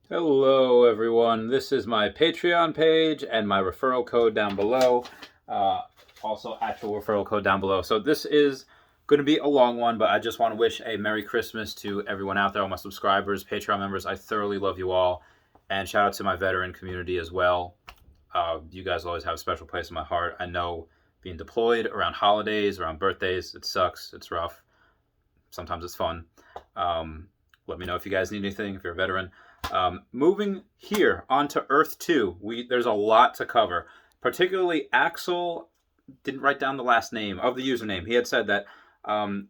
Hello, everyone. This is my Patreon page and my referral code down below. Uh, Also, actual referral code down below. So, this is going to be a long one, but I just want to wish a Merry Christmas to everyone out there, all my subscribers, Patreon members. I thoroughly love you all. And shout out to my veteran community as well. You guys always have a special place in my heart. I know being deployed around holidays, around birthdays, it sucks. It's rough. Sometimes it's fun. Um, Let me know if you guys need anything, if you're a veteran. Moving here onto Earth 2, there's a lot to cover. Particularly, Axel didn't write down the last name of the username. He had said that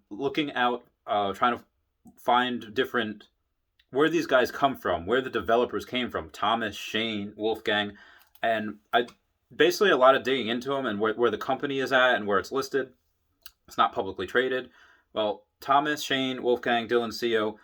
looking out, trying to find different where these guys come from, where the developers came from, Thomas, Shane, Wolfgang, and I basically a lot of digging into them and where the company is at and where it's listed. It's not publicly traded. Well, Thomas, Shane, Wolfgang, Dylan, CEO,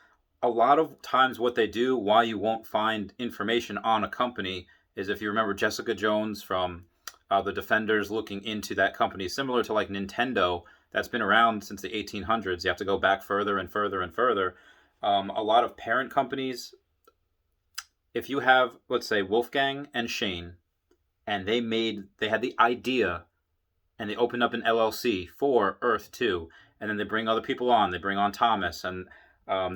a lot of times what they do, why you won't find information on a company, is if you remember Jessica Jones from the Defenders looking into that company, similar to like Nintendo, that's been around since the 1800s. You have to go back further and further and further. A lot of parent companies, if you have, let's say, Wolfgang and Shane, and they had the idea and they opened up an LLC for Earth 2, and then they bring other people on. They bring on Thomas, and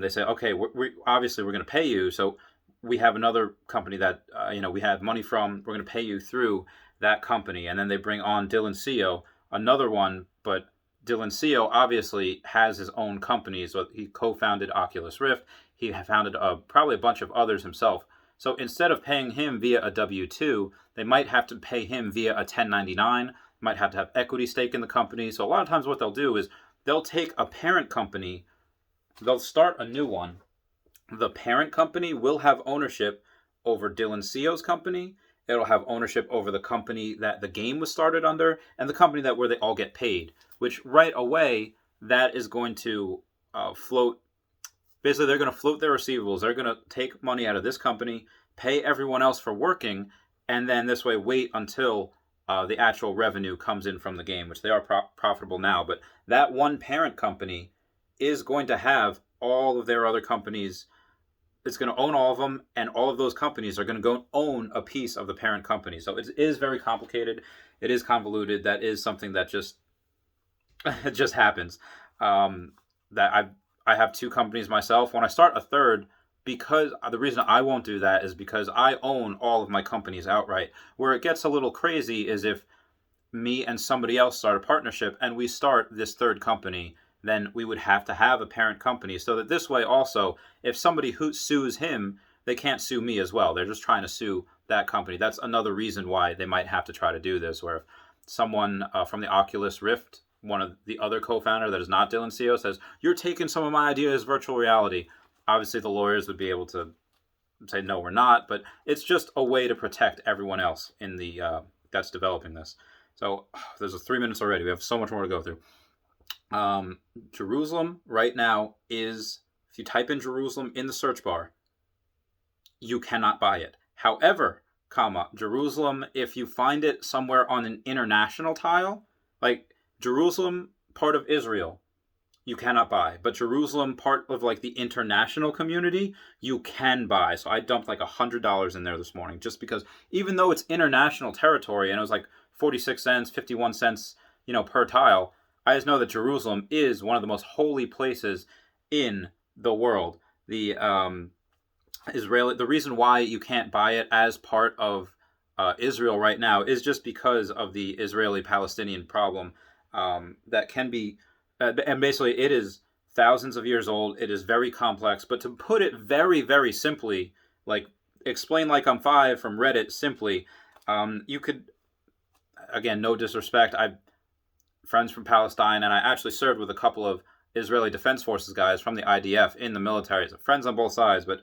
they say, okay, we obviously we're going to pay you, so we have another company that we have money from. We're going to pay you through that company, and then they bring on Dylan CEO, another one, but Dylan CEO obviously has his own company, so he co-founded Oculus Rift. He founded probably a bunch of others himself. So instead of paying him via a W-2, they might have to pay him via a 1099, might have to have equity stake in the company. So a lot of times what they'll do is they'll take a parent company, they'll start a new one. The parent company will have ownership over Dylan CEO's company. It'll have ownership over the company that the game was started under and the company that where they all get paid, which right away that is going to float. Basically, they're going to float their receivables. They're going to take money out of this company, pay everyone else for working, and then this way wait until the actual revenue comes in from the game, which they are profitable now. But that one parent company is going to have all of their other companies. It's going to own all of them, and all of those companies are going to go own a piece of the parent company. So it is very complicated. It is convoluted. That is something that just it just happens. That I have two companies myself. When I start a third, because the reason I won't do that is because I own all of my companies outright. Where it gets a little crazy is if me and somebody else start a partnership and we start this third company, then we would have to have a parent company so that this way also, if somebody who sues him, they can't sue me as well. They're just trying to sue that company. That's another reason why they might have to try to do this, where if someone from the Oculus Rift, one of the other co-founder that is not Dylan CEO, says, you're taking some of my ideas virtual reality, obviously the lawyers would be able to say, no, we're not, but it's just a way to protect everyone else in the that's developing this. So there's 3 minutes already. We have so much more to go through. Jerusalem right now is, if you type in Jerusalem in the search bar, you cannot buy it. However, Jerusalem, if you find it somewhere on an international tile, like Jerusalem, part of Israel, you cannot buy. But Jerusalem, part of like the international community, you can buy. So I dumped like $100 in there this morning just because even though it's international territory and it was like 46 cents, 51 cents, per tile, I just know that Jerusalem is one of the most holy places in the world. The reason why you can't buy it as part of Israel right now is just because of the Israeli-Palestinian problem that can be, and basically it is thousands of years old. It is very complex, but to put it very, very simply, like explain like I'm five from Reddit simply, you could, again, no disrespect, I've friends from Palestine, and I actually served with a couple of Israeli Defense Forces guys from the IDF in the military, so friends on both sides, but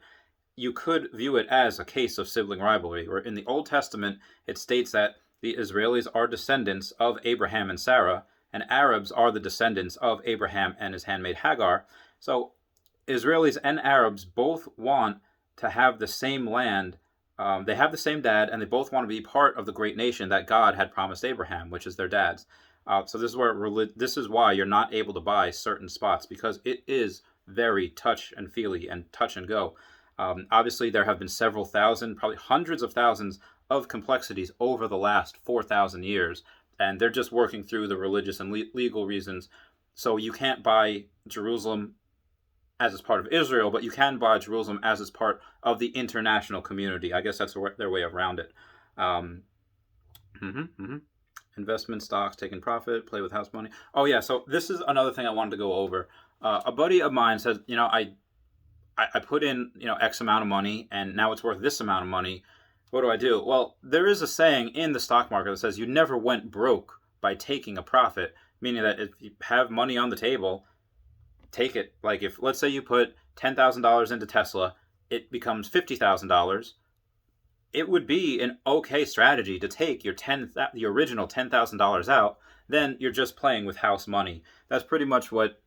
you could view it as a case of sibling rivalry, where in the Old Testament it states that the Israelis are descendants of Abraham and Sarah, and Arabs are the descendants of Abraham and his handmaid Hagar. So Israelis and Arabs both want to have the same land. They have the same dad, and they both want to be part of the great nation that God had promised Abraham, which is their dad's. So this is why you're not able to buy certain spots, because it is very touch and feely and touch and go. Obviously, there have been several thousand, probably hundreds of thousands of complexities over the last 4,000 years, and they're just working through the religious and legal reasons. So you can't buy Jerusalem as it's part of Israel, but you can buy Jerusalem as it's part of the international community. I guess that's their way around it. Um, Investment stocks, taking profit, play with house money. Oh yeah, so this is another thing I wanted to go over. A buddy of mine says, I put in X amount of money, and now it's worth this amount of money. What do I do? Well, there is a saying in the stock market that says you never went broke by taking a profit, meaning that if you have money on the table, take it. Like if, let's say you put $10,000 into Tesla, it becomes $50,000. It would be an okay strategy to take the original $10,000 out. Then you're just playing with house money. That's pretty much what.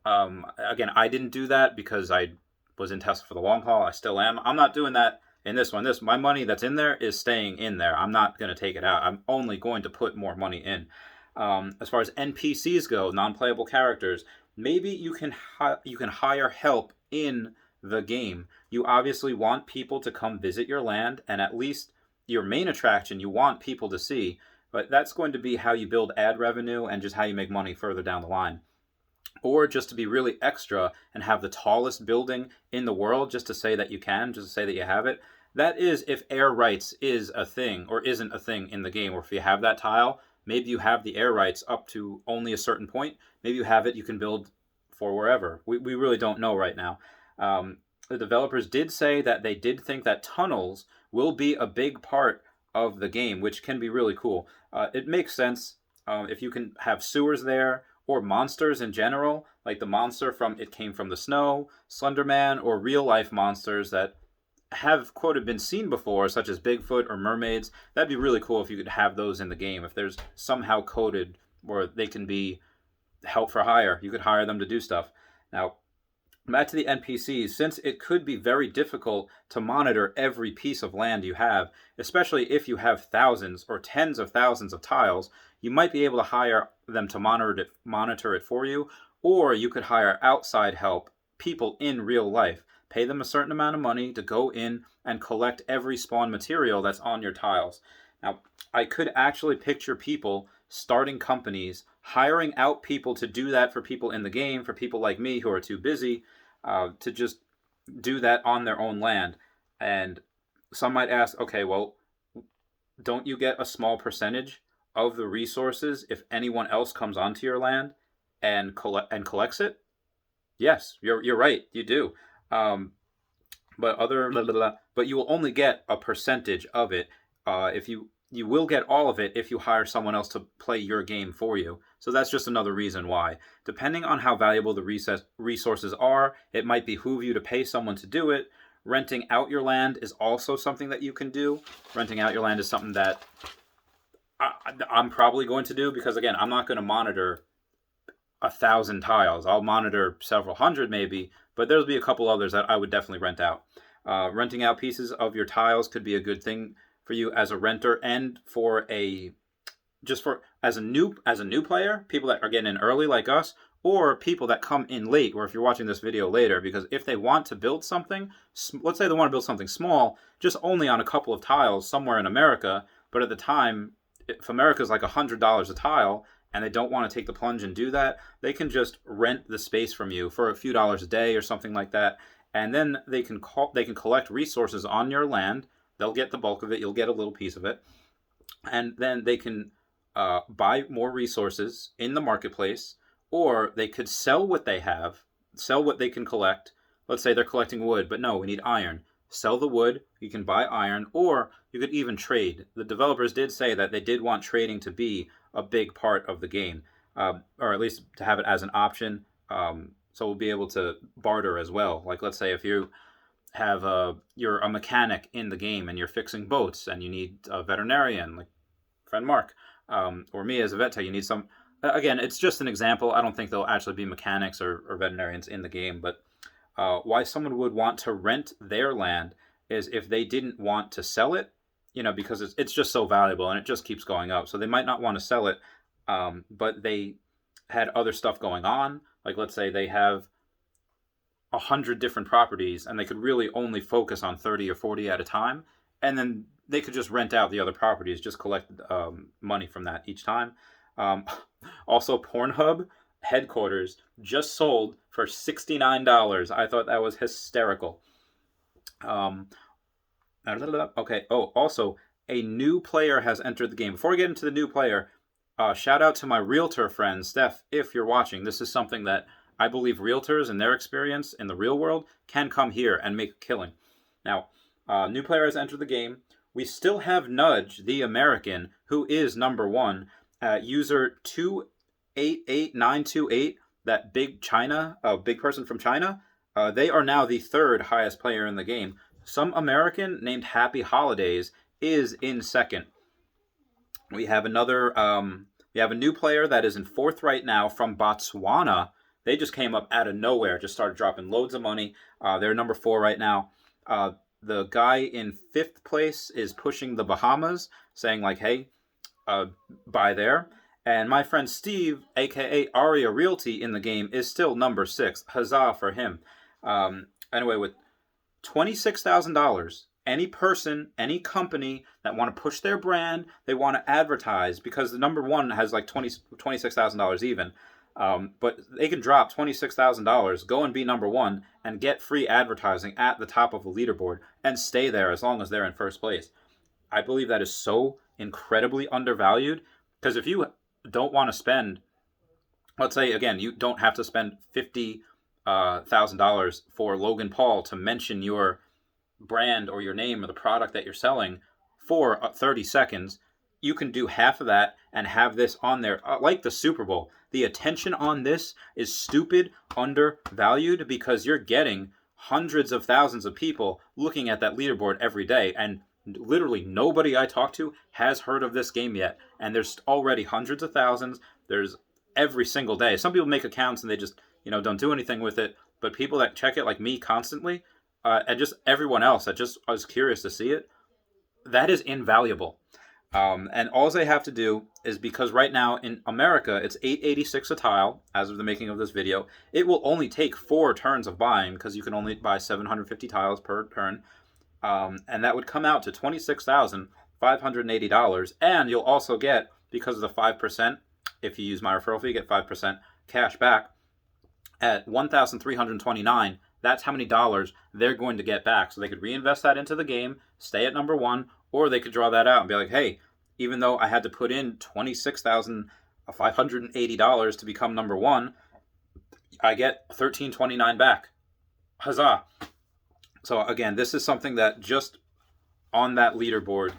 Again, I didn't do that because I was in Tesla for the long haul. I still am. I'm not doing that in this one. My money that's in there is staying in there. I'm not going to take it out. I'm only going to put more money in. As far as NPCs go, non-playable characters, maybe you can hire help in the game. You obviously want people to come visit your land, and at least your main attraction you want people to see, but that's going to be how you build ad revenue and just how you make money further down the line. Or just to be really extra and have the tallest building in the world just to say that you can, just to say that you have it. That is if air rights is a thing or isn't a thing in the game, or if you have that tile, maybe you have the air rights up to only a certain point. Maybe you have it, you can build for wherever. We really don't know right now. The developers did say that they did think that tunnels will be a big part of the game, which can be really cool. It makes sense if you can have sewers there, or monsters in general, like the monster from It Came from the Snow, Slenderman, or real-life monsters that have, quoted, been seen before, such as Bigfoot or mermaids. That'd be really cool if you could have those in the game. If there's somehow coded where they can be help for hire, you could hire them to do stuff. Now, back to the NPCs, since it could be very difficult to monitor every piece of land you have, especially if you have thousands or tens of thousands of tiles, you might be able to hire them to monitor it for you, or you could hire outside help, people in real life. Pay them a certain amount of money to go in and collect every spawn material that's on your tiles. Now, I could actually picture people starting companies, hiring out people to do that for people in the game, for people like me who are too busy to just do that on their own land. And some might ask, okay, well, don't you get a small percentage of the resources if anyone else comes onto your land and collects it? Yes, you're right, you do. But you will only get a percentage of it. If you will get all of it if you hire someone else to play your game for you. So that's just another reason why. Depending on how valuable the resources are, it might behoove you to pay someone to do it. Renting out your land is also something that you can do. Renting out your land is something that I'm probably going to do because, again, I'm not going to monitor 1,000 tiles. I'll monitor several hundred maybe, but there'll be a couple others that I would definitely rent out. Renting out pieces of your tiles could be a good thing for you as a renter, and as a new player, people that are getting in early like us, or people that come in late, or if you're watching this video later, because if they want to build something, let's say they want to build something small, just only on a couple of tiles somewhere in America, but at the time, if America's like $100 a tile, and they don't want to take the plunge and do that, they can just rent the space from you for a few dollars a day or something like that, and then they can collect resources on your land. They'll get the bulk of it. You'll get a little piece of it. And then they can buy more resources in the marketplace, or they could sell what they have, sell what they can collect. Let's say they're collecting wood, but no, we need iron. Sell the wood, you can buy iron, or you could even trade. The developers did say that they did want trading to be a big part of the game, or at least to have it as an option. So we'll be able to barter as well. Like, let's say if you have you're a mechanic in the game and you're fixing boats and you need a veterinarian like friend Mark, or me as a vet tech, you need some. Again, it's just an example. I don't think there'll actually be mechanics or veterinarians in the game, but why someone would want to rent their land is if they didn't want to sell it, because it's just so valuable and it just keeps going up. So they might not want to sell it, but they had other stuff going on. Like, let's say they have 100 different properties, and they could really only focus on 30 or 40 at a time, and then they could just rent out the other properties, just collect money from that each time. Also, Pornhub headquarters just sold for $69. I thought that was hysterical. Okay. Oh, also, a new player has entered the game. Before we get into the new player, shout out to my realtor friend, Steph, if you're watching. This is something that I believe realtors and their experience in the real world can come here and make a killing. Now, new player has entered the game. We still have Nudge, the American, who is number one. User 288928, that big person from China. They are now the third highest player in the game. Some American named Happy Holidays is in second. We have we have a new player that is in fourth right now from Botswana. They just came up out of nowhere, just started dropping loads of money. They're number 4 right now. The guy in fifth place is pushing the Bahamas, saying like, hey, buy there. And my friend Steve, aka Aria Realty in the game, is still number 6. Huzzah for him. Anyway, with $26,000, any person, any company that want to push their brand, they want to advertise, because the number one has like $26,000 even. But they can drop $26,000, go and be number one, and get free advertising at the top of the leaderboard and stay there as long as they're in first place. I believe that is so incredibly undervalued, because if you don't want to spend, let's say, again, you don't have to spend $50,000 for Logan Paul to mention your brand or your name or the product that you're selling for 30 seconds. You can do half of that and have this on there, like the Super Bowl. The attention on this is stupid, undervalued, because you're getting hundreds of thousands of people looking at that leaderboard every day, and literally nobody I talk to has heard of this game yet, and there's already hundreds of thousands. There's every single day. Some people make accounts and they just, don't do anything with it, but people that check it like me constantly, and just everyone else that just was curious to see it, that is invaluable. And all they have to do is, because right now in America it's $8.86 a tile as of the making of this video. It will only take 4 turns of buying, because you can only buy 750 tiles per turn, and that would come out to $26,580. And you'll also get, because of the 5%, if you use my referral fee, you get 5% cash back at $1,329. That's how many dollars they're going to get back. So they could reinvest that into the game, stay at number 1, or they could draw that out and be like, hey, even though I had to put in $26,580 to become number 1, I get $1,329 back. Huzzah. So again, this is something that just on that leaderboard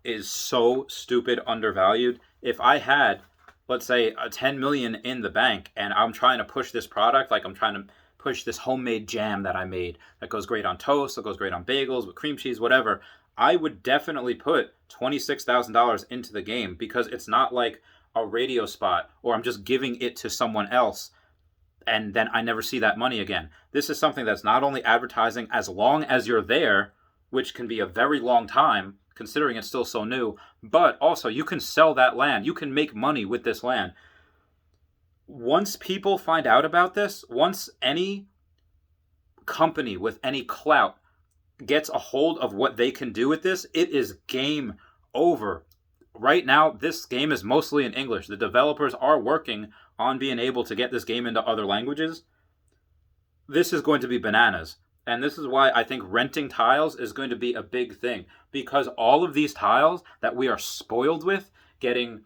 is so stupid undervalued. If I had, let's say, a 10 million in the bank and I'm trying to push this product, like I'm trying to push this homemade jam that I made that goes great on toast, that goes great on bagels with cream cheese, whatever, I would definitely put $26,000 into the game, because it's not like a radio spot or I'm just giving it to someone else and then I never see that money again. This is something that's not only advertising as long as you're there, which can be a very long time considering it's still so new, but also you can sell that land. You can make money with this land. Once people find out about this, once any company with any clout gets a hold of what they can do with this, it is game over. Right now, this game is mostly in English. The developers are working on being able to get this game into other languages. This is going to be bananas. And this is why I think renting tiles is going to be a big thing. Because all of these tiles that we are spoiled with, getting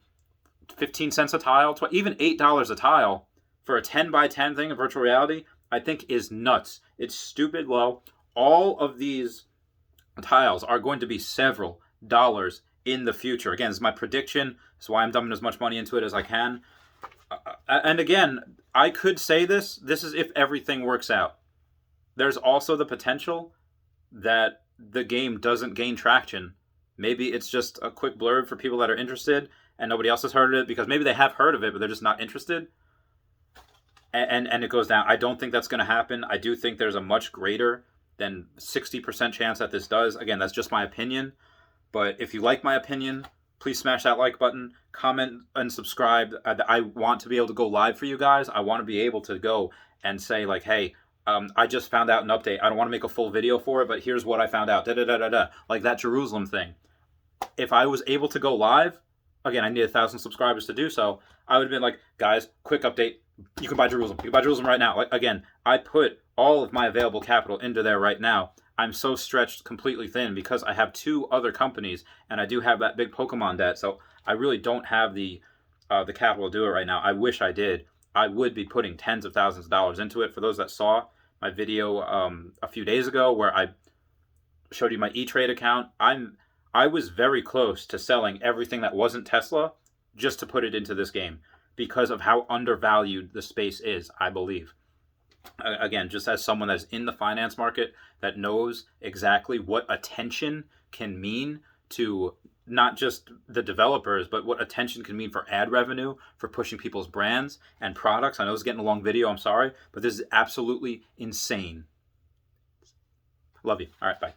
15 cents a tile, even $8 a tile for a 10 by 10 thing in virtual reality, I think is nuts. It's stupid low. All of these tiles are going to be several dollars in the future. Again, this is my prediction. That's why I'm dumping as much money into it as I can. And again, I could say this is if everything works out. There's also the potential that the game doesn't gain traction. Maybe it's just a quick blurb for people that are interested and nobody else has heard of it, because maybe they have heard of it, but they're just not interested. And it goes down. I don't think that's going to happen. I do think there's a much greater than 60% chance that this does. Again, that's just my opinion. But if you like my opinion, please smash that like button, comment, and subscribe. I want to be able to go live for you guys. I want to be able to go and say like, hey, I just found out an update. I don't want to make a full video for it, but here's what I found out. Like that Jerusalem thing. If I was able to go live, again, I need 1,000 subscribers to do so. I would have been like, guys, quick update. You can buy Jerusalem. You can buy Jerusalem right now. Like, again, I put all of my available capital into there right now. I'm so stretched completely thin because I have 2 other companies and I do have that big Pokemon debt. So I really don't have the capital to do it right now. I wish I did. I would be putting tens of thousands of dollars into it. For those that saw my video a few days ago where I showed you my E-Trade account, I was very close to selling everything that wasn't Tesla just to put it into this game because of how undervalued the space is, I believe. Again, just as someone that's in the finance market that knows exactly what attention can mean to not just the developers, but what attention can mean for ad revenue, for pushing people's brands and products. I know this is getting a long video, I'm sorry, but this is absolutely insane. Love you. All right, bye.